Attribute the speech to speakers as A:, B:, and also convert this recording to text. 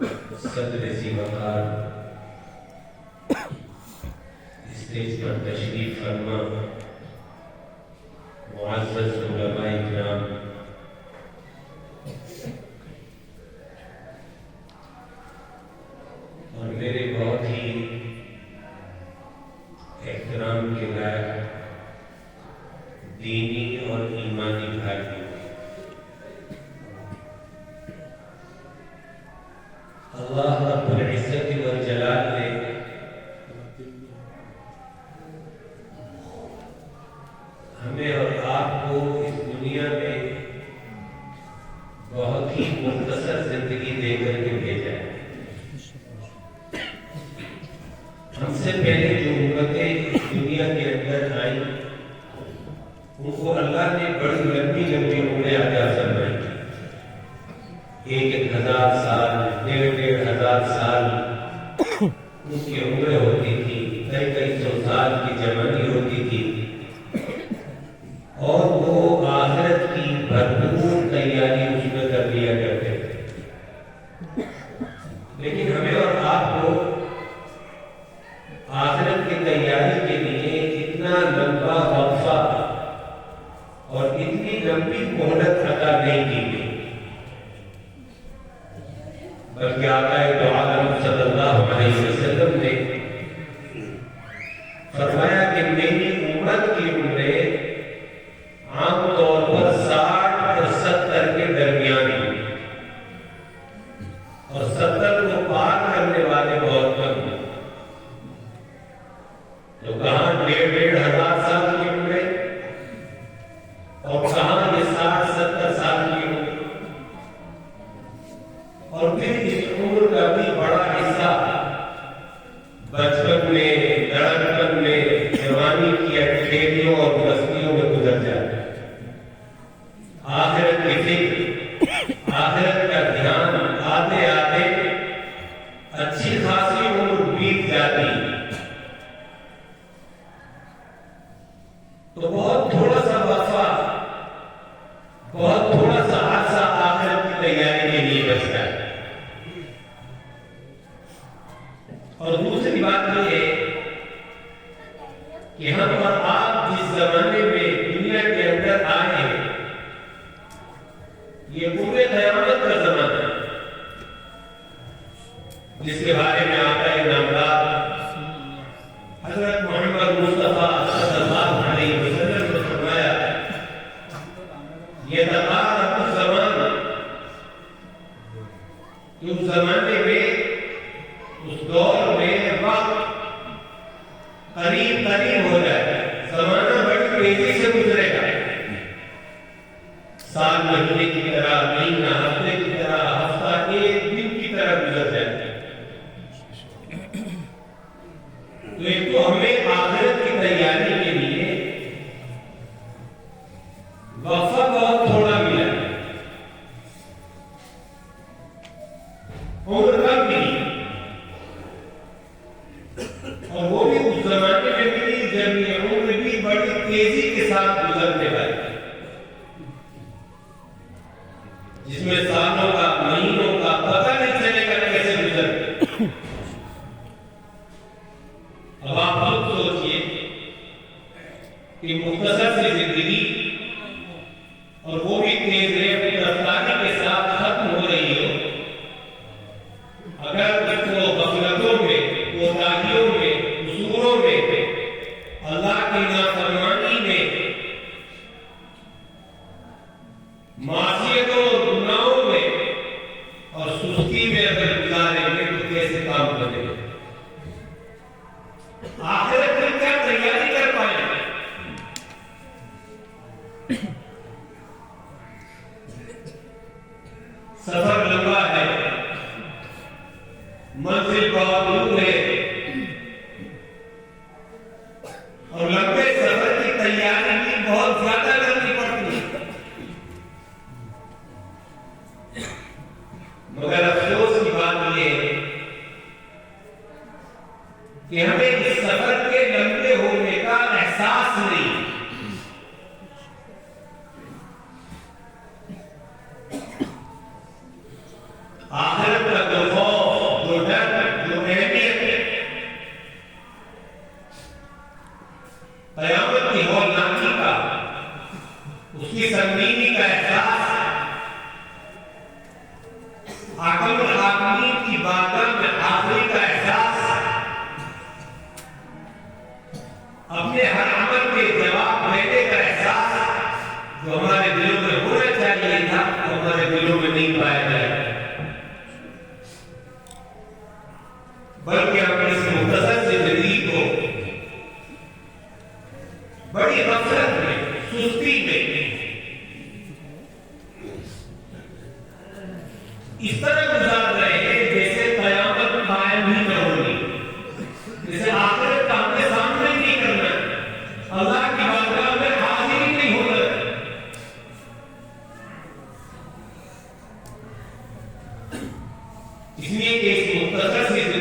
A: صدر سی وقار اسٹیج پر تشریف فرما معزز علماء کرام، اور میرے بہت ہی احترام کے لائق دینی اور ایمانی بھائی، اللہ رب العزت والجلال نے ہمیں اور آپ کو اس دنیا میں بہت ہی مختصر زندگی دے کر کے بھیجا ہے۔ ہم سے پہلے جو امتیں اس دنیا کے اندر آئیں ان کو اللہ نے بڑی لمبی لمبی عمریں عطا فرمائی، 1000 سال، 1500 سال ان کی عمریں ہوتی تھی، کئی سو سال کی جوانی ہوتی تھی، اور وہ آخرت کی بھرپور تیاری اس میں کر لیا کرتے تھے۔ لیکن ہمیں اور آپ کو آخرت کی تیاری کے لیے اتنا لمبا وقفہ اور اتنی لمبی مہلت عطا نہیں کی گئی، بلکہ آقا دو عالم صلی اللہ علیہ وسلم نے فرمایا کہ میری امت کی عمریں عام طور پر 60 اور 70 کے درمیان ہیں، اور 70 کو پار کرنے والے بہت کم ہیں۔ تو کہاں 1500 سال کی عمریں اور کہاں یہ 60-70 سال کی عمر، اور پھر اس عمر کا بھی بڑا حصہ بچپن میں، لڑکپن میں، جوانی کی کھیلیوں اور بستیوں میں گزر جاتا ہے۔ آخرت کی فکر، آخرت کا دھیان آتے آتے اچھی خاصی عمر بیت جاتی، تو بہت تھوڑا سا وقفہ، بہت تھوڑا سا عرصہ آخرت کی تیاری کے لیے بچتا ہے۔ اور دوسری بات یہ ہے کہ ہم اور آپ جس زمانے میں دنیا کے اندر آئے ہیں یہ پورے قیامت کا زمانہ ہے، جس کے بارے میں آقا نامدار حضرت محمد مصطفیٰ صلی اللہ علیہ وسلم نے فرمایا، یہ تقارب الزمان، کہ اس زمانے میں، اس دور میں وقت قریب ہو جائے، زمانہ بڑی تیزی سے گزرے گا، سال مہینے کی طرح، مہینہ ہفتے کی طرح، ہفتہ ایک دن کی طرح گزر جائے۔ تو ایک تو ہمیں آخرت کی تیاری کے لیے وقفہ بہت تھوڑا ملا، عمر کم ملی، اور وہ بھی اس زمانے میں ملی جب یہ عمر بھی بڑی تیزی کے ساتھ گزرنے والی، جس میں سالوں کا، مہینوں کا پتہ نہیں چلے گا کیسے گزر۔ اب آپ خود سوچئے کہ مختصر سی زندگی، اور وہ بھی تیز رفتاری کے ساتھ ختم ہو رہی ہو، اگر وہ غفلتوں میں، کوتاہیوں میں، قصوروں میں، اللہ کی نافرمانی میں، معصیتوں اور گناہوں میں اور سستی میں اگر گزاریں گے تو کیسے کام کریں گے؟ آخرت میں کیا تیاری کر پائیں گے؟ سفر لمبا ہے، منزل بہت دور ہے، اور لمبے سفر کی تیاری بھی بہت زیادہ کرنی پڑتی ہے، مگر افسوس کی بات یہ ہے کہ ہمیں اس سفر کے لمبے ہونے کا احساس نہیں۔ آخرت کا جو خوف حاکم الحاکمین کی بارگاہ میں حاضری کا احساس، اپنے ہر عمل کے جواب دینے کا احساس جو ہمارے دلوں میں ہونا چاہیے تھا وہ ہمارے دلوں میں نہیں پایا جائے، بلکہ ہم اس مختصر زندگی کو بڑی غفلت میں، سستی میں اس طرح گزار رہے ہیں جیسے قیامت قائم ہی نہ ہوگی، جیسے آخرت کا ہم نے سامنا ہی نہیں کرنا، اللہ کی بارگاہ میں حاضر ہی نہیں ہونا۔ اس لیے کہ اس مختصر سی